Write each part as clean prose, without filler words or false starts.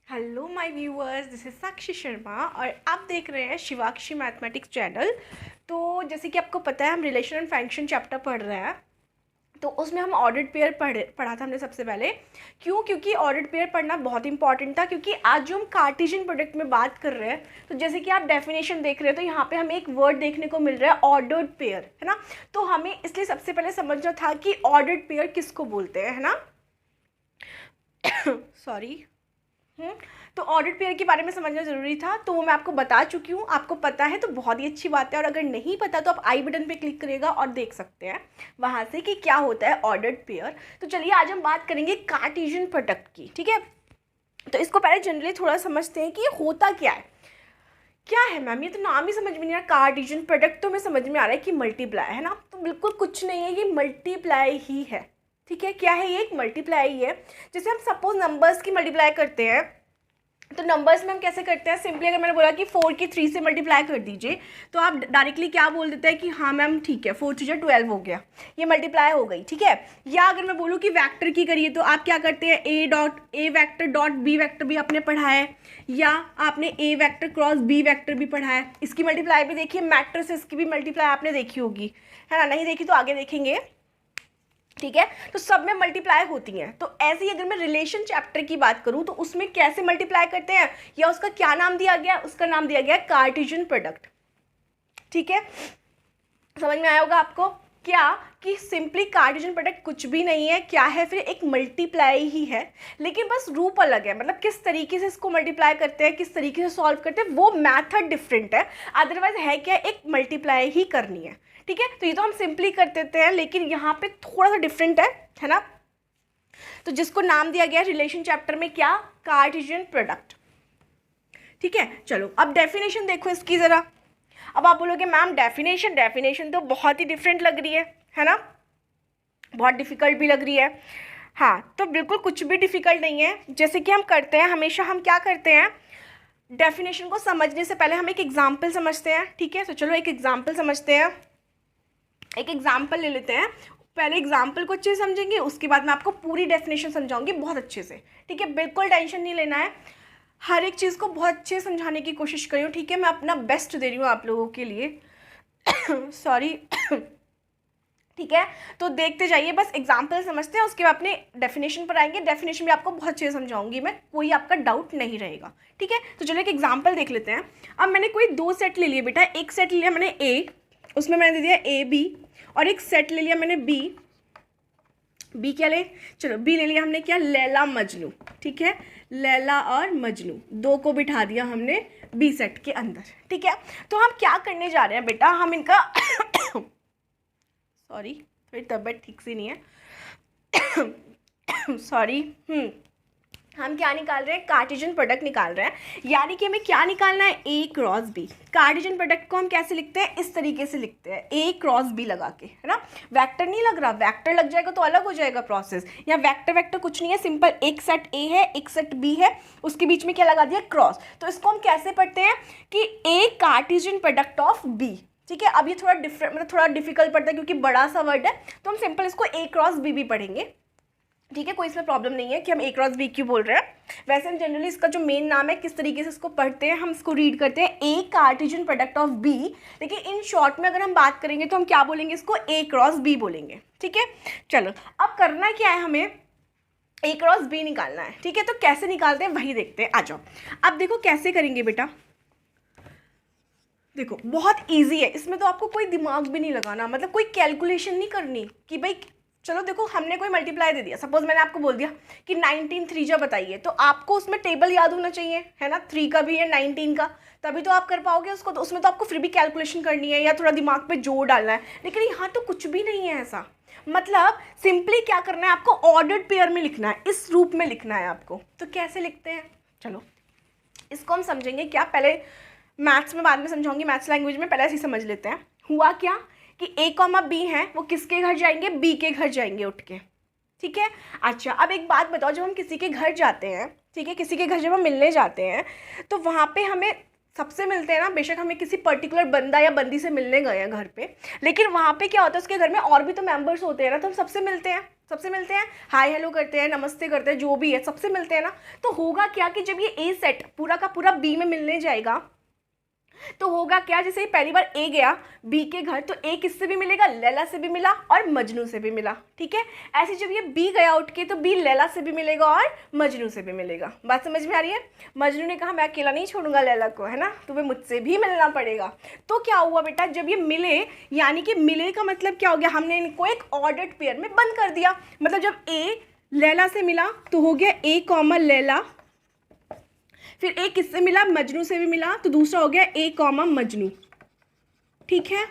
Hello my viewers, this is Sakshi Sharma और आप देख रहे हैं शिवाक्षी मैथमेटिक्स चैनल। तो जैसे कि आपको पता है हम रिलेशन एंड फंक्शन चैप्टर पढ़ रहे हैं। तो उसमें हम ऑर्डर्ड पेयर पढ़ा था हमने सबसे पहले। क्योंकि ऑर्डर्ड पेयर पढ़ना बहुत इंपॉर्टेंट था, क्योंकि आज जो हम कार्टेशियन प्रोडक्ट में बात कर रहे हैं, तो जैसे कि आप डेफिनेशन देख रहे हैं तो यहाँ पे हमें एक वर्ड देखने को मिल रहा है ऑर्डर्ड पेयर, है ना। तो हमें इसलिए सबसे पहले समझना था कि ऑर्डर्ड पेयर किसको बोलते हैं, है ना। सॉरी। तो ऑर्डर्ड पेयर के बारे में समझना ज़रूरी था, तो वो मैं आपको बता चुकी हूँ। आपको पता है तो बहुत ही अच्छी बात है, और अगर नहीं पता तो आप आई बटन पे क्लिक करिएगा और देख सकते हैं वहाँ से कि क्या होता है ऑर्डर्ड पेयर। तो चलिए आज हम बात करेंगे कार्टेशियन प्रोडक्ट की, ठीक है। तो इसको पहले जनरली थोड़ा समझते हैं कि ये होता क्या है। क्या है मैम, ये तो नाम ही समझ में नहीं आ रहा। कार्टेशियन प्रोडक्ट तो हमें समझ में आ रहा है कि मल्टीप्लाई, है ना। तो बिल्कुल कुछ नहीं है, ये मल्टीप्लाई ही है, ठीक है। क्या है ये, एक मल्टीप्लाई ही है। जैसे हम सपोज नंबर्स की मल्टीप्लाई करते हैं, तो नंबर्स में हम कैसे करते हैं। सिंपली अगर मैंने बोला कि 4 की 3 से मल्टीप्लाई कर दीजिए, तो आप डायरेक्टली क्या बोल देते हैं कि हाँ मैम ठीक है, 4 3 12 हो गया, ये मल्टीप्लाई हो गई, ठीक है। या अगर मैं बोलूँ कि वेक्टर की करिए, तो आप क्या करते हैं, ए वेक्टर डॉट बी वेक्टर भी आपने पढ़ा है, या आपने ए वेक्टर क्रॉस बी वेक्टर भी पढ़ा है। इसकी मल्टीप्लाई भी देखिए, मैट्रिसेस की भी मल्टीप्लाई आपने देखी होगी, है ना। नहीं देखी तो आगे देखेंगे, ठीक है। तो सब में मल्टीप्लाई होती हैं। तो ऐसे ही अगर मैं रिलेशन चैप्टर की बात करूं, तो उसमें कैसे मल्टीप्लाई करते हैं, या उसका क्या नाम दिया गया, उसका नाम दिया गया कार्टेशियन प्रोडक्ट, ठीक है। समझ में आया होगा आपको क्या, कि सिंपली कार्टेशियन प्रोडक्ट कुछ भी नहीं है, क्या है, फिर एक मल्टीप्लाई ही है, लेकिन बस रूप अलग है। मतलब किस तरीके से इसको मल्टीप्लाई करते हैं, किस तरीके से सॉल्व करते हैं, वो मैथड डिफरेंट है। अदरवाइज है क्या, एक मल्टीप्लाई ही करनी है, ठीक है। तो ये तो हम सिंपली कर देते हैं, लेकिन यहाँ पे थोड़ा सा डिफरेंट है ना। तो जिसको नाम दिया गया रिलेशन चैप्टर में क्या, कार्टेशियन प्रोडक्ट, ठीक है। चलो अब डेफिनेशन देखो इसकी जरा। अब आप बोलोगे मैम डेफिनेशन तो बहुत ही डिफरेंट लग रही है ना, बहुत डिफिकल्ट भी लग रही है। हाँ, तो बिल्कुल कुछ भी डिफिकल्ट नहीं है। जैसे कि हम करते हैं हमेशा, हम क्या करते हैं, डेफिनेशन को समझने से पहले हम एक एग्जाम्पल समझते हैं, ठीक है। तो चलो एक एग्जाम्पल समझते हैं, एक एग्जाम्पल ले लेते हैं। पहले एग्जाम्पल को अच्छे से समझेंगे, उसके बाद मैं आपको पूरी डेफिनेशन समझाऊंगी बहुत अच्छे से, ठीक है। बिल्कुल टेंशन नहीं लेना है, हर एक चीज़ को बहुत अच्छे से समझाने की कोशिश करी हूँ, ठीक है। मैं अपना बेस्ट दे रही हूँ आप लोगों के लिए। सॉरी। ठीक है, तो देखते जाइए, बस एग्जाम्पल समझते हैं, उसके बाद अपने डेफिनेशन पर आएंगे। डेफिनेशन भी आपको बहुत अच्छे से समझाऊंगी मैं, कोई आपका डाउट नहीं रहेगा, ठीक है। तो चलो एक एग्जाम्पल देख लेते हैं। अब मैंने कोई दो सेट ले लिए बेटा, एक सेट ले लिया मैंने ए, उसमें मैंने दे दिया ए बी, और एक सेट ले लिया मैंने बी क्या ले, चलो बी ले लिया हमने, क्या, लैला मजनू, ठीक है। लैला और मजनू दो को बिठा दिया हमने बी सेट के अंदर, ठीक है। तो हम क्या करने जा रहे हैं बेटा, हम इनका सॉरी थोड़ी तबीयत ठीक से नहीं है। सॉरी। हम क्या निकाल रहे हैं, कार्टेशियन प्रोडक्ट निकाल रहे हैं। यानी कि हमें क्या निकालना है, ए क्रॉस बी। कार्टेशियन प्रोडक्ट को हम कैसे लिखते हैं, इस तरीके से लिखते हैं, ए क्रॉस बी लगा के, है ना। वेक्टर नहीं लग रहा, वेक्टर लग जाएगा तो अलग हो जाएगा प्रोसेस। यहाँ वेक्टर कुछ नहीं है, सिंपल एक सेट ए है, एक सेट बी है, उसके बीच में क्या लगा दिया, क्रॉस। तो इसको हम कैसे पढ़ते हैं कि ए कार्टेशियन प्रोडक्ट ऑफ बी, ठीक है। अब ये थोड़ा डिफरेंट, मतलब थोड़ा डिफिकल्ट पड़ता है क्योंकि बड़ा सा वर्ड है, तो हम सिंपल इसको ए क्रॉस बी भी पढ़ेंगे, ठीक है। कोई इसमें प्रॉब्लम नहीं है कि हम ए क्रॉस बी क्यों बोल रहे हैं। वैसे हम जनरली इसका जो मेन नाम है, किस तरीके से इसको पढ़ते हैं, हम इसको रीड करते हैं ए कार्टेशियन प्रोडक्ट ऑफ बी, लेकिन इन शॉर्ट में अगर हम बात करेंगे तो हम क्या बोलेंगे, इसको ए क्रॉस बी बोलेंगे, ठीक है। चलो अब करना क्या है, हमें ए क्रॉस बी निकालना है, ठीक है। तो कैसे निकालते हैं वही देखते हैं, आ जाओ। अब देखो कैसे करेंगे बेटा, देखो बहुत ईजी है, इसमें तो आपको कोई दिमाग भी नहीं लगाना, मतलब कोई कैलकुलेशन नहीं करनी कि भाई चलो देखो हमने कोई मल्टीप्लाई दे दिया। सपोज मैंने आपको बोल दिया कि 19 3 बताइए, तो आपको उसमें टेबल याद होना चाहिए, है ना। 3 का भी है, 19 का, तभी तो आप कर पाओगे उसको। तो उसमें तो आपको फिर भी कैलकुलेशन करनी है या थोड़ा दिमाग पे जोर डालना है, लेकिन यहाँ तो कुछ भी नहीं है ऐसा। मतलब सिंपली क्या करना है, आपको ऑर्डर्ड पेयर में लिखना है, इस रूप में लिखना है आपको। तो कैसे लिखते हैं, चलो इसको हम समझेंगे। क्या, पहले मैथ्स में बाद में समझाऊंगी, मैथ्स लैंग्वेज में पहले ऐसे ही समझ लेते हैं। हुआ क्या कि ए कॉमा बी है, वो किसके घर जाएंगे, बी के घर जाएंगे उठ के, ठीक है। अच्छा अब एक बात बताओ, जब हम किसी के घर जाते हैं, ठीक है, किसी के घर जब हम मिलने जाते हैं, तो वहाँ पे हमें सबसे मिलते हैं ना, बेशक हमें किसी पर्टिकुलर बंदा या बंदी से मिलने गए हैं घर पे, लेकिन वहाँ पे क्या होता है, उसके घर में और भी तो मेंबर्स होते हैं ना, तो हम सबसे मिलते हैं, सबसे मिलते हैं, हाय हेलो करते हैं, नमस्ते करते हैं, जो भी है सबसे मिलते हैं ना। तो होगा क्या कि जब ये ए सेट पूरा का पूरा बी में मिलने जाएगा तो होगा क्या, जैसे ही पहली बार ए गया बी के घर, तो ए किससे भी मिलेगा, लैला से भी मिला और मजनू से भी मिला, ठीक है। ऐसे जब ये बी गया उठ के, तो बी लैला से भी मिलेगा और मजनू से भी मिलेगा। बात समझ में आ रही है। मजनू ने कहा मैं अकेला नहीं छोड़ूंगा लैला को, है ना, तुम्हें मुझसे भी मिलना पड़ेगा। तो क्या हुआ बेटा, जब ये मिले, यानी कि मिले का मतलब क्या हो गया, हमने इनको एक ऑर्डर्ड पेयर में बंद कर दिया। मतलब जब ए लैला से मिला तो हो गया ए कॉमा लैला, फिर ए किससे मिला, मजनू से भी मिला, तो दूसरा हो गया ए कॉमा मजनू, ठीक है।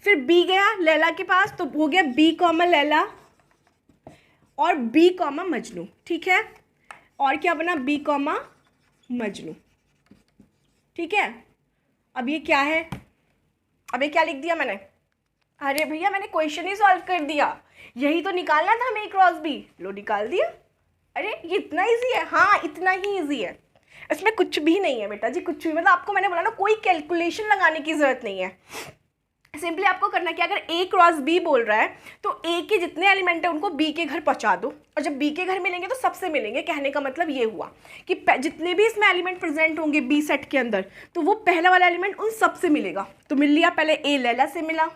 फिर बी गया लैला के पास, तो हो गया बी कॉमा लैला और बी कॉमा मजनू, ठीक है। और क्या बना, बी कॉमा मजनू, ठीक है। अब ये क्या है, अब ये क्या लिख दिया मैंने, अरे भैया मैंने क्वेश्चन ही सॉल्व कर दिया, यही तो निकालना था हमें ए क्रॉस बी, लो निकाल दिया। अरे ये इतना इजी है, हाँ इतना ही इजी है, इसमें कुछ भी नहीं है बेटा जी, कुछ भी, मतलब आपको मैंने बोला ना कोई कैलकुलेशन लगाने की ज़रूरत नहीं है। सिंपली आपको करना कि अगर ए क्रॉस बी बोल रहा है तो ए के जितने एलिमेंट है उनको बी के घर पहुंचा दो, और जब बी के घर मिलेंगे तो सबसे मिलेंगे। कहने का मतलब ये हुआ कि जितने भी इसमें एलिमेंट प्रेजेंट होंगे बी सेट के अंदर, तो वो पहला वाला एलिमेंट उन सबसे मिलेगा। तो मिल लिया, पहले ए लैला से मिला,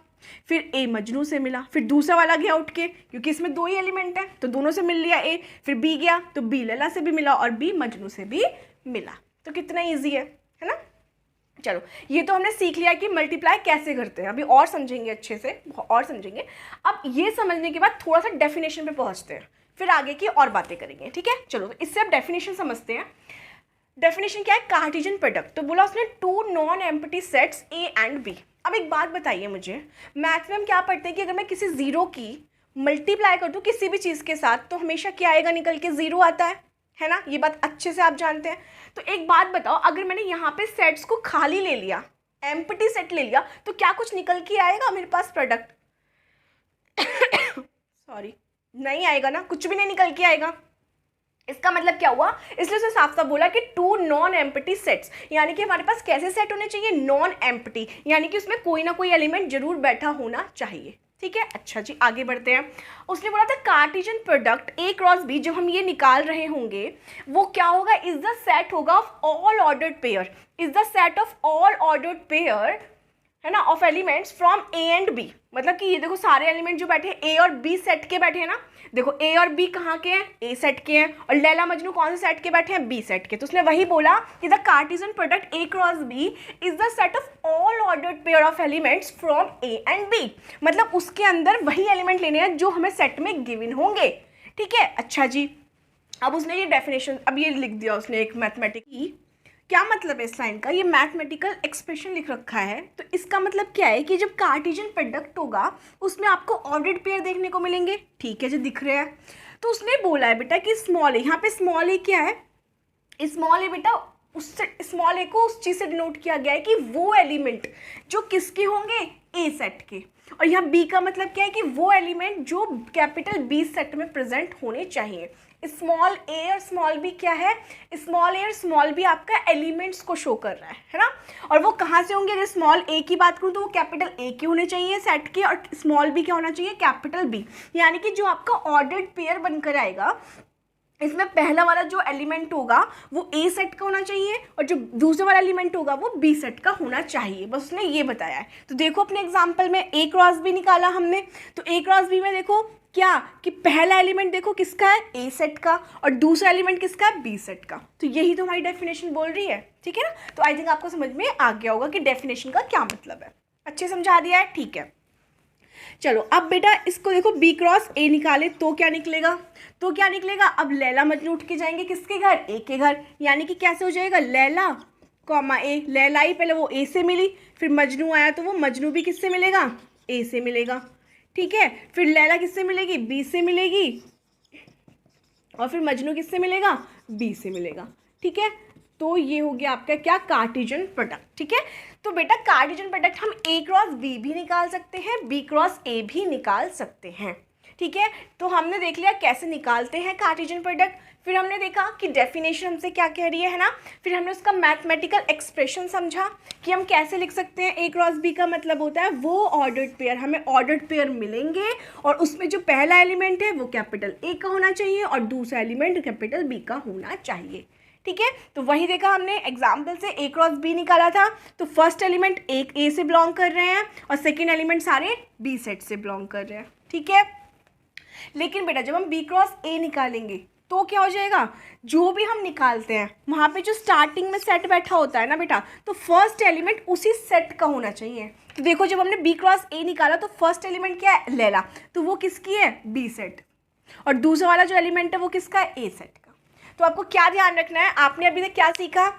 फिर ए मजनू से मिला, फिर दूसरा वाला गया उठ के, क्योंकि इसमें दो ही एलिमेंट है तो दोनों से मिल लिया ए, फिर बी गया तो बी लैला से भी मिला और बी मजनू से भी मिला। तो कितना ईजी है ना। चलो ये तो हमने सीख लिया कि मल्टीप्लाई कैसे करते हैं, अभी और समझेंगे अच्छे से, और समझेंगे। अब ये समझने के बाद थोड़ा सा डेफिनेशन पे पहुंचते हैं, फिर आगे की और बातें करेंगे, ठीक है। चलो तो इससे अब डेफिनेशन समझते हैं। डेफिनेशन क्या है, कार्टेशियन प्रोडक्ट। तो बोला उसने two non empty sets A and B. अब एक बात बताइए मुझे, मैथ्स में हम क्या पढ़ते हैं कि अगर मैं किसी जीरो की मल्टीप्लाई कर दूँ किसी भी चीज़ के साथ, तो हमेशा क्या आएगा, निकल के जीरो आता है ना, ये बात अच्छे से आप जानते हैं। तो एक बात बताओ, अगर मैंने यहाँ पे सेट्स को खाली ले लिया, एम्प्टी सेट ले लिया, तो क्या कुछ निकल के आएगा मेरे पास प्रोडक्ट? सॉरी, नहीं आएगा ना, कुछ भी नहीं निकल के आएगा। इसका मतलब क्या हुआ, इसलिए उसने साफ साफ बोला कि टू नॉन एम्प्टी सेट्स, यानी कि हमारे पास कैसे सेट होने चाहिए, नॉन एम्प्टी, यानी कि उसमें कोई ना कोई एलिमेंट जरूर बैठा होना चाहिए, ठीक है। अच्छा जी आगे बढ़ते हैं। उसने बोला था Cartesian product A cross B, जब हम ये निकाल रहे होंगे वो क्या होगा, इज द सेट होगा of all ordered pair, is the set of all ordered pair, है ना, of elements from A and B. मतलब कि ये देखो सारे एलिमेंट जो बैठे हैं ए और बी सेट के बैठे हैं ना, देखो ए और बी कहाँ के हैं, ए सेट के हैं, और लैला मजनू कौन से सेट के बैठे हैं, बी सेट के। तो उसने वही बोला कि the Cartesian product A cross B is the set of all ordered pair of elements from A and B. मतलब उसके अंदर वही एलिमेंट लेने हैं जो हमें सेट में गिवन होंगे, ठीक है। अच्छा जी, अब उसने ये डेफिनेशन, अब ये लिख दिया उसने एक मैथमेटिक, क्या मतलब है इस लाइन का, ये मैथमेटिकल एक्सप्रेशन लिख रखा है। तो इसका मतलब क्या है कि जब कार्टेशियन प्रोडक्ट होगा उसमें आपको ऑर्डर्ड पेयर देखने को मिलेंगे, ठीक है जो दिख रहे हैं। तो उसने बोला है बेटा कि स्मॉल ए, यहाँ पे स्मॉल ए क्या है, स्मॉल ए बेटा उससे, स्मॉल ए को उस चीज़ से डिनोट किया गया है कि वो एलिमेंट जो किसके होंगे, ए सेट के। और यहाँ बी का मतलब क्या है कि वो एलिमेंट जो कैपिटल बी सेट में प्रेजेंट होने चाहिए। स्मॉल ए और स्मॉल बी क्या है, स्मॉल ए और स्मॉल बी आपका एलिमेंट्स को शो कर रहा है ना। और वो कहाँ से होंगे, अगर स्मॉल ए की बात करूँ तो वो कैपिटल ए के होने चाहिए सेट के, और स्मॉल बी क्या होना चाहिए, कैपिटल बी। यानी कि जो आपका ऑर्डर्ड पेयर बनकर आएगा, इसमें पहला वाला जो एलिमेंट होगा वो ए सेट का होना चाहिए, और जो दूसरा वाला एलिमेंट होगा वो बी सेट का होना चाहिए, बस उसने ये बताया है। तो देखो अपने एग्जांपल में ए क्रॉस बी निकाला हमने, तो ए क्रॉस बी में देखो क्या कि पहला एलिमेंट देखो किसका है, ए सेट का, और दूसरा एलिमेंट किसका है, बी सेट का। तो यही तो हमारी डेफिनेशन बोल रही है, ठीक है ना। तो आई थिंक आपको समझ में आ गया होगा कि डेफिनेशन का क्या मतलब है, अच्छे समझा दिया है, ठीक है। चलो अब बेटा इसको देखो, बी क्रॉस ए निकाले तो क्या निकलेगा, तो क्या निकलेगा, अब लैला मजनू उठ के जाएंगे किसके घर, ए के घर, यानी कि कैसे हो जाएगा, लैला कॉमा ए, लैला ही पहले वो ए से मिली, फिर मजनू आया तो वो मजनू भी किससे मिलेगा, ए से मिलेगा, ठीक है। फिर लैला किससे मिलेगी, बी से मिलेगी, और फिर मजनू किससे मिलेगा, बी से मिलेगा, ठीक है। तो ये हो गया आपका क्या, कार्टेशियन प्रोडक्ट, ठीक है। तो बेटा कार्टेशियन प्रोडक्ट हम ए क्रॉस बी भी निकाल सकते हैं, बी क्रॉस ए भी निकाल सकते हैं, ठीक है, तो हमने देख लिया कैसे निकालते हैं कार्टेशियन प्रोडक्ट, फिर हमने देखा कि डेफिनेशन हमसे क्या कह रही है ना, फिर हमने उसका मैथमेटिकल एक्सप्रेशन समझा कि हम कैसे लिख सकते हैं ए क्रॉस बी का मतलब होता है वो ऑर्डर्ड पेयर, हमें ऑर्डर्ड पेयर मिलेंगे और उसमें जो पहला एलिमेंट है वो कैपिटल ए का होना चाहिए और दूसरा एलिमेंट कैपिटल बी का होना चाहिए। ठीक है, तो वही देखा हमने एग्जाम्पल से ए क्रॉस बी निकाला था, तो फर्स्ट एलिमेंट एक ए से बिलोंग कर रहे हैं और सेकेंड एलिमेंट सारे बी सेट से बिलोंग कर रहे हैं। ठीक है, लेकिन बेटा जब हम बी क्रॉस ए निकालेंगे तो क्या हो जाएगा, जो भी हम निकालते हैं वहाँ पे जो स्टार्टिंग में सेट बैठा होता है ना बेटा, तो फर्स्ट एलिमेंट उसी सेट का होना चाहिए। तो देखो जब हमने बी क्रॉस ए निकाला तो फर्स्ट एलिमेंट क्या है, लैला, तो वो किसकी है, बी सेट, और दूसरा वाला जो एलिमेंट है वो किसका है, ए सेट का। तो आपको क्या ध्यान रखना है, आपने अभी तक क्या सीखा,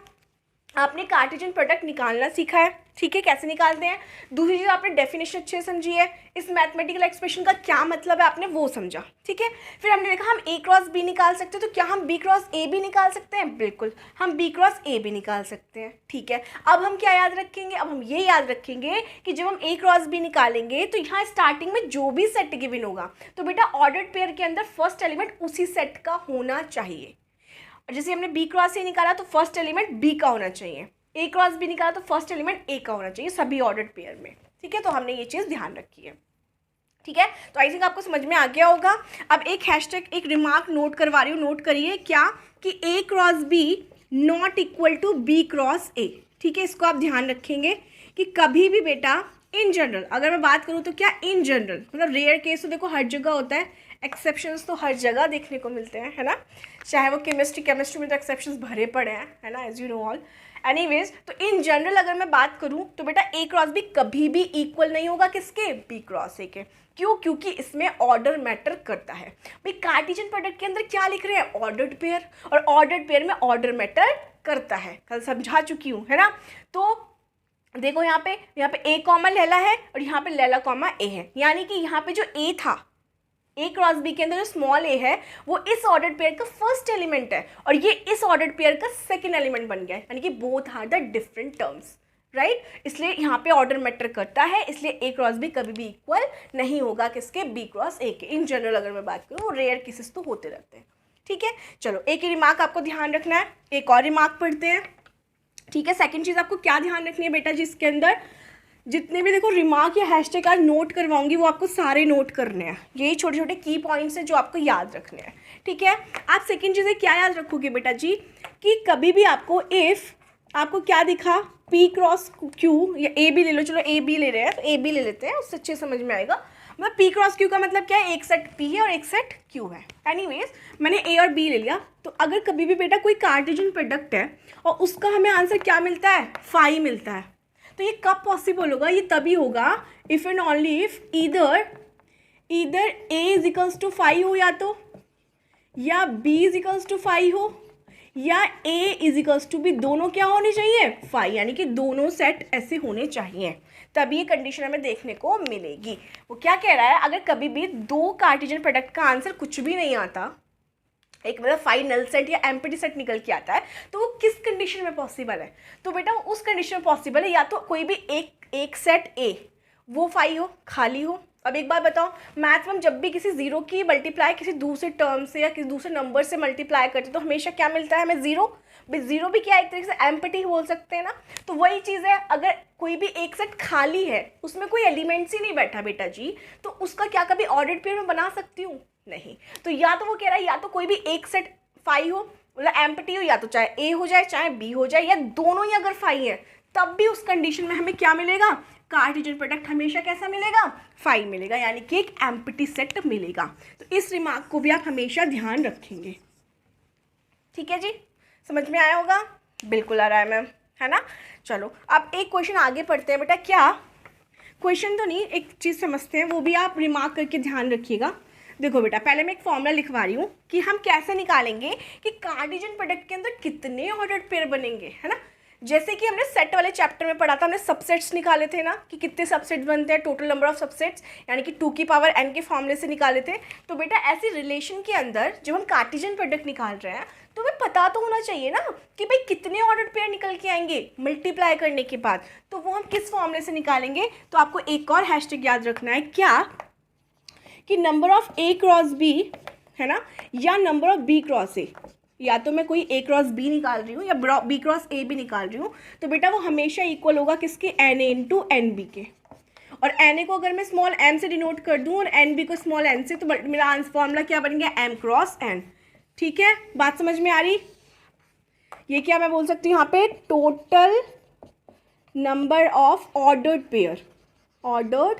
आपने कार्टेशियन प्रोडक्ट निकालना सीखा है। ठीक है, कैसे निकालते हैं, दूसरी चीज़ आपने डेफिनेशन अच्छे से समझी है, इस मैथमेटिकल एक्सप्रेशन का क्या मतलब है आपने वो समझा। ठीक है, फिर हमने देखा हम ए क्रॉस बी निकाल सकते हैं, तो क्या हम बी क्रॉस ए भी निकाल सकते हैं, बिल्कुल हम बी क्रॉस ए भी निकाल सकते हैं। ठीक है, अब हम क्या याद रखेंगे, अब हम ये याद रखेंगे कि जब हम ए क्रॉस बी निकालेंगे तो यहाँ स्टार्टिंग में जो भी सेट गिवन होगा तो बेटा ऑर्डर्ड पेयर के अंदर फर्स्ट एलिमेंट उसी सेट का होना चाहिए। जैसे हमने बी क्रॉस ए निकाला तो फर्स्ट एलिमेंट बी का होना चाहिए, ए क्रॉस बी निकाला तो फर्स्ट एलिमेंट ए का होना चाहिए सभी ऑर्डर्ड पेयर में। ठीक है, तो हमने ये चीज़ ध्यान रखी है। ठीक है, तो आई थिंक आपको समझ में आ गया होगा। अब एक हैशटैग एक रिमार्क नोट करवा रही हूँ, नोट करिए क्या, कि A cross B not equal to B cross A. ठीक है, इसको आप ध्यान रखेंगे कि कभी भी बेटा इन जनरल अगर मैं बात करूँ तो क्या इन जनरल, मतलब रेयर केस तो देखो हर जगह होता है, एक्सेप्शंस तो हर जगह देखने को मिलते हैं, है ना, चाहे वो केमिस्ट्री में तो एक्सेप्शंस भरे पड़े हैं, है ना, as you know all. Anyways, तो इन जनरल अगर मैं बात करूं तो बेटा ए क्रॉस बी कभी भी इक्वल नहीं होगा किसके, बी क्रॉस ए के। क्यों, क्योंकि इसमें ऑर्डर मैटर करता है। भाई कार्टेशियन प्रोडक्ट के अंदर क्या लिख रहे हैं, ऑर्डर्ड पेयर, और ऑर्डर्ड पेयर में ऑर्डर मैटर करता है, कल समझा चुकी हूँ, है ना। तो देखो यहाँ पे ए कॉमा लैला है और यहाँ पे लैला कॉमा ए है, यानी कि यहाँ पे जो ए था ए क्रॉस बी के अंदर जो स्मॉल ए है वो इस ऑर्डर्ड पेयर का फर्स्ट एलिमेंट है और ये इस ऑर्डर्ड पेयर का सेकंड एलिमेंट बन गया है, यानी कि both are the different terms, right. इसलिए यहाँ पे ऑर्डर मैटर करता है, इसलिए ए क्रॉस बी कभी भी इक्वल नहीं होगा किसके, बी क्रॉस ए के। इन जनरल अगर मैं बात करूँ, रेयर केसेस तो होते रहते हैं। ठीक है, चलो एक ही रिमार्क आपको ध्यान रखना है, एक और रिमार्क पढ़ते हैं। ठीक है, सेकेंड चीज़ आपको क्या ध्यान रखनी है बेटा, जिसके अंदर जितने भी देखो रिमार्क या हैशटैग आज नोट करवाऊंगी वो आपको सारे नोट करने हैं, यही छोटे छोटे की पॉइंट्स हैं जो आपको याद रखने हैं। ठीक है, आप सेकंड चीज़ें क्या याद रखोगे बेटा जी, कि कभी भी आपको इफ़ आपको क्या दिखा, पी क्रॉस क्यू, या ए बी ले लो, चलो ए बी ले रहे हैं तो ए बी ले लेते हैं, उससे अच्छे समझ में आएगा। मतलब पी क्रॉस क्यू का मतलब क्या है, एक सेट पी है और एक सेट क्यू है। एनीवेज, मैंने ए और बी ले लिया, तो अगर कभी भी बेटा कोई कार्टेशियन प्रोडक्ट है और उसका हमें आंसर क्या मिलता है, फाई मिलता है, तो ये कब पॉसिबल होगा, ये तभी होगा if and only if either A is equals to phi हो, या B is equals to phi हो, या A is equals to B, दोनों क्या होने चाहिए, फाई, यानी कि दोनों सेट ऐसे होने चाहिए, तभी ये कंडीशन हमें देखने को मिलेगी। वो क्या कह रहा है, अगर कभी भी दो कार्टेशियन प्रोडक्ट का आंसर कुछ भी नहीं आता, एक मतलब फाइनल सेट या एम्प्टी सेट निकल के आता है, तो वो किस कंडीशन में पॉसिबल है, तो बेटा उस कंडीशन में पॉसिबल है या तो कोई भी एक सेट ए वो फाई हो, खाली हो। अब एक बात बताओ, मैथ में हम जब भी किसी जीरो की मल्टीप्लाई किसी दूसरे टर्म से या किसी दूसरे नंबर से मल्टीप्लाई करते तो हमेशा क्या मिलता है हमें, जीरो। भाई जीरो भी क्या एक तरीके से एम्प्टी बोल सकते हैं ना, तो वही चीज़ है, अगर कोई भी एक सेट खाली है उसमें कोई एलिमेंट्स ही नहीं बैठा बेटा जी, तो उसका क्या कभी ऑर्डर्ड पेयर में बना सकती हूँ, नहीं। तो या तो वो कह रहा है या तो कोई भी एक सेट फाई हो, मतलब एम्प्टी हो, या तो चाहे ए हो जाए चाहे बी हो जाए, या दोनों ही अगर फाई है तब भी उस कंडीशन में हमें क्या मिलेगा, कार्टेशियन प्रोडक्ट हमेशा कैसा मिलेगा, फाई मिलेगा, यानी कि एक एम्प्टी सेट मिलेगा। तो इस रिमार्क को भी आप हमेशा ध्यान रखेंगे। ठीक है जी, समझ में आया होगा, बिल्कुल आ रहा है मैम, है ना। चलो अब एक क्वेश्चन आगे पढ़ते हैं बेटा, क्या क्वेश्चन तो नहीं, एक चीज़ समझते हैं, वो भी आप रिमार्क करके ध्यान रखिएगा। देखो बेटा, पहले मैं एक फॉर्मूला लिखवा रही हूँ कि हम कैसे निकालेंगे कि कार्टेशियन प्रोडक्ट के अंदर कितने ऑर्डर्ड पेयर बनेंगे, है ना। जैसे कि हमने सेट वाले चैप्टर में पढ़ा था, हमने सबसेट्स निकाले थे ना, कि कितने सबसेट्स बनते हैं, टोटल नंबर ऑफ सबसेट्स, यानी कि 2 की पावर n के फॉर्मूले से निकाले थे। तो बेटा ऐसी रिलेशन के अंदर जब हम कार्टेशियन प्रोडक्ट निकाल रहे हैं तो हमें पता तो होना चाहिए ना कि भाई कितने ऑर्डर्ड पेयर निकल के आएंगे मल्टीप्लाई करने के बाद, तो वो हम किस फॉर्मूले से निकालेंगे। तो आपको एक और हैशटैग याद रखना है, क्या कि number of A cross B है ना, या number of B cross A, या तो मैं कोई ए क्रॉस बी निकाल रही हूँ या बी क्रॉस ए भी निकाल रही हूँ, तो बेटा वो हमेशा इक्वल होगा किसके, n A into n B के। और एन ए को अगर मैं स्मॉल एम से डिनोट कर दूँ और एन बी को स्मॉल एन से, तो मेरा आंसर फॉर्मूला क्या बन गया, एम क्रॉस एन। ठीक है, बात समझ में आ रही। ये क्या मैं बोल सकती हूँ यहाँ पे, total number of ordered pair, ordered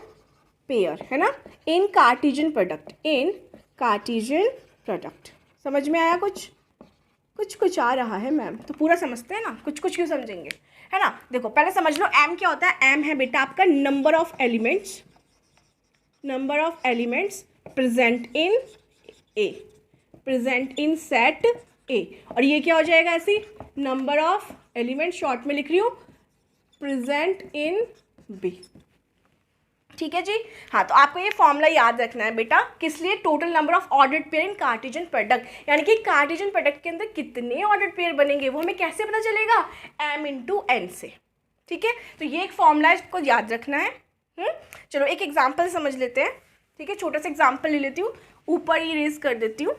pair है ना, इन कार्टेशियन प्रोडक्ट, इन कार्टेशियन प्रोडक्ट। समझ में आया कुछ, कुछ आ रहा है मैम, तो पूरा समझते हैं ना, कुछ क्यों समझेंगे, है ना। देखो पहले समझ लो एम क्या होता है। एम है बेटा आपका number of elements, number of elements present in A, present in set ए। और ये क्या हो जाएगा ऐसी, नंबर ऑफ एलिमेंट, शॉर्ट में लिख रही हूँ, प्रेजेंट इन बी। ठीक है जी। हाँ, तो आपको ये फॉर्मूला याद रखना है बेटा, किस लिए, total number of ordered pair in Cartesian product, यानी कि कार्टेशियन प्रोडक्ट के अंदर कितने ऑर्डर्ड पेयर बनेंगे वो हमें कैसे पता चलेगा, m इंटू एन से। ठीक है, तो ये एक फॉर्मूला है, इसको याद रखना है। चलो एक एग्जाम्पल समझ लेते हैं। ठीक है, छोटा सा एग्जाम्पल ले लेती हूँ, ऊपर ही रेज कर देती हूँ।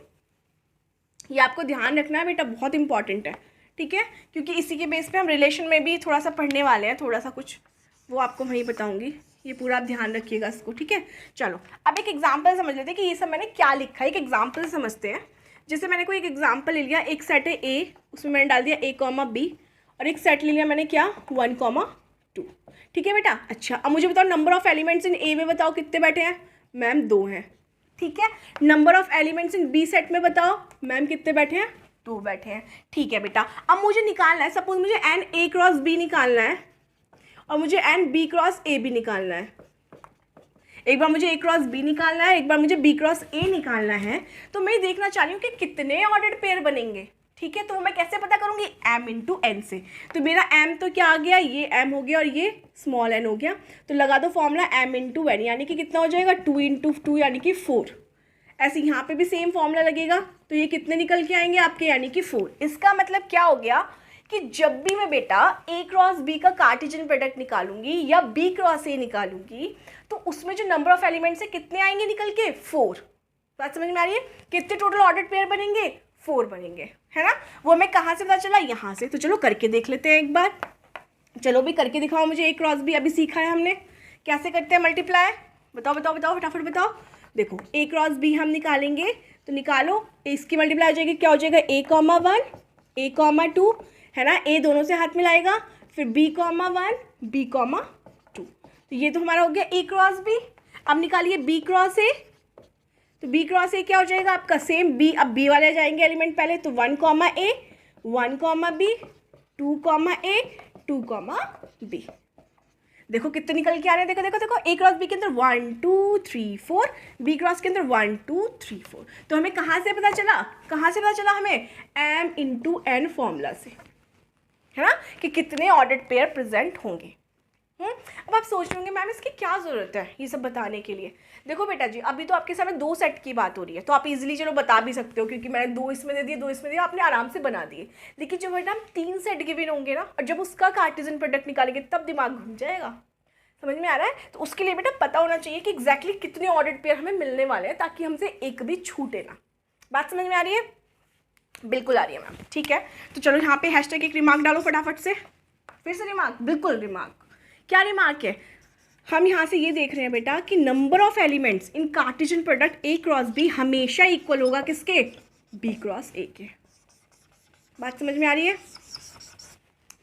ये आपको ध्यान रखना है बेटा, बहुत इंपॉर्टेंट है। ठीक है, क्योंकि इसी के बेस पे हम रिलेशन में भी थोड़ा सा पढ़ने वाले हैं, थोड़ा सा कुछ वो आपको वहीं बताऊंगी, ये पूरा आप ध्यान रखिएगा इसको। ठीक है, चलो अब एक एग्जाम्पल समझ लेते हैं कि ये सब मैंने क्या लिखा है। एक एग्जाम्पल समझते हैं। जैसे मैंने कोई एक एग्जाम्पल ले लिया, एक सेट है ए, उसमें मैंने डाल दिया a कॉमा बी, और एक सेट ले लिया मैंने क्या, 1 कॉमा 2। ठीक है बेटा, अच्छा अब मुझे बताओ नंबर ऑफ एलिमेंट्स इन ए में बताओ कितने बैठे हैं, मैम 2 हैं। ठीक है, number of elements in B set में बताओ मैम कितने बैठे हैं, 2 बैठे हैं। ठीक है बेटा, अब मुझे निकालना है, सपोज मुझे एन ए क्रॉस बी निकालना है और मुझे एन बी क्रॉस ए भी निकालना है। एक बार मुझे ए क्रॉस बी निकालना है, एक बार मुझे बी क्रॉस ए निकालना है। तो मैं देखना चाह रही हूँ कि कितने ऑर्डर्ड पेयर बनेंगे। ठीक है, तो मैं कैसे पता करूँगी, m इंटू एन से। तो मेरा m तो क्या आ गया, ये m हो गया और ये स्मॉल n हो गया। तो लगा दो फॉर्मूला m इंटू एन, यानी कि कितना हो जाएगा, 2 इंटू 2 यानी कि 4। ऐसे यहाँ पे भी सेम फॉर्मूला लगेगा, तो ये कितने निकल के आएंगे आपके, यानी कि 4। इसका मतलब क्या हो गया कि जब भी मैं बेटा a क्रॉस b का कार्टेशियन प्रोडक्ट निकालूंगी या b क्रॉस a निकालूंगी, तो उसमें जो नंबर ऑफ एलिमेंट्स है कितने आएंगे निकल के, 4। बात समझ में आ रही है, कितने टोटल ऑर्डर्ड पेयर बनेंगे, 4 बनेंगे, है ना। वो हमें कहाँ से पता चला, यहाँ से। तो चलो करके देख लेते हैं एक बार। चलो भी करके दिखाओ मुझे, a क्रॉस b अभी सीखा है हमने, कैसे करते हैं मल्टीप्लाई, बताओ बताओ बताओ फटाफट बताओ। देखो a क्रॉस b हम निकालेंगे, तो निकालो, इसकी मल्टीप्लाई हो जाएगी, क्या हो जाएगा, a कॉमा 1 a कॉमा 2, है ना, a दोनों से हाथ मिलाएगा, फिर b कॉमा 1 b कॉमा 2। तो ये तो हमारा हो गया a क्रॉस b। अब निकालिए b क्रॉस a, तो b क्रॉस a क्या हो जाएगा आपका, सेम b, अब b वाले जाएंगे एलिमेंट पहले, तो 1 comma a 1 comma b 2 comma a 2 comma b। देखो कितने निकल के आ रहे हैं, देखो देखो देखो, a क्रॉस b के अंदर 1 2 3 4, b क्रॉस के अंदर 1 2 3 4। तो हमें कहाँ से पता चला, कहाँ से पता चला हमें, m इंटू एन फॉर्मूला से, है ना, कि कितने ऑर्डर्ड पेयर प्रेजेंट होंगे। अब आप सोच रहे होंगे मैम इसकी क्या ज़रूरत है ये सब बताने के लिए। देखो बेटा जी, अभी तो आपके सामने 2 सेट की बात हो रही है, तो आप इजीली चलो बता भी सकते हो, क्योंकि मैंने 2 इसमें दे दिए 2 इसमें दिया, आपने आराम से बना दिए। लेकिन जब बेटा हम 3 सेट गिवन होंगे ना, और जब उसका कार्टेशियन प्रोडक्ट निकालेंगे तब दिमाग घूम जाएगा। समझ में आ रहा है, तो उसके लिए बेटा पता होना चाहिए कि एग्जैक्टली कितने ऑर्डर्ड पेयर हमें मिलने वाले हैं, ताकि हमसे एक भी छूटे ना। बात समझ में आ रही है, बिल्कुल आ रही है मैम। ठीक है, तो चलो यहाँ पे हैशटैग एक रिमार्क डालो फटाफट से, फिर से रिमार्क, बिल्कुल रिमार्क। क्या रिमार्क है, हम यहाँ से ये देख रहे हैं बेटा कि number of elements in Cartesian product a cross b हमेशा इक्वल होगा किसके, b क्रॉस a के। बात समझ में आ रही है,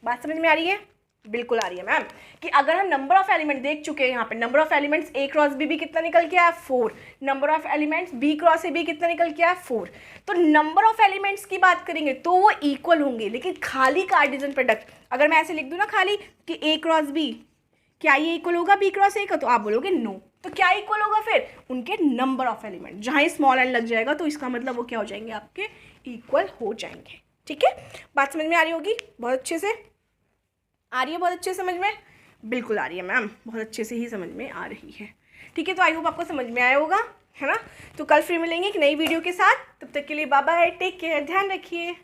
बात समझ में आ रही है, बिल्कुल आ रही है मैम। कि अगर हम नंबर ऑफ एलिमेंट देख चुके हैं यहाँ पे, number of elements a cross b भी कितना निकल के आया, 4। Number of elements b cross a भी कितना निकल के आया, 4। तो नंबर ऑफ एलिमेंट्स की बात करेंगे तो वो इक्वल होंगे, लेकिन खाली कार्टेशियन प्रोडक्ट अगर मैं ऐसे लिख दूँ ना खाली कि a क्रॉस b, क्या ये इक्वल होगा b क्रॉस a का, तो आप बोलोगे नो। तो क्या इक्वल होगा फिर, उनके नंबर ऑफ एलिमेंट, जहाँ ये स्मॉल एन लग जाएगा तो इसका मतलब वो क्या हो जाएंगे, आपके इक्वल हो जाएंगे। ठीक है, बात समझ में आ रही होगी, बहुत अच्छे से आ रही है, बहुत अच्छे समझ में, बिल्कुल आ रही है मैम, बहुत अच्छे से ही समझ में आ रही है। ठीक है, तो आई होप आपको समझ में आया होगा, है ना। तो कल फिर मिलेंगे एक नई वीडियो के साथ, तब तक के लिए बाय बाय, टेक केयर, ध्यान रखिए।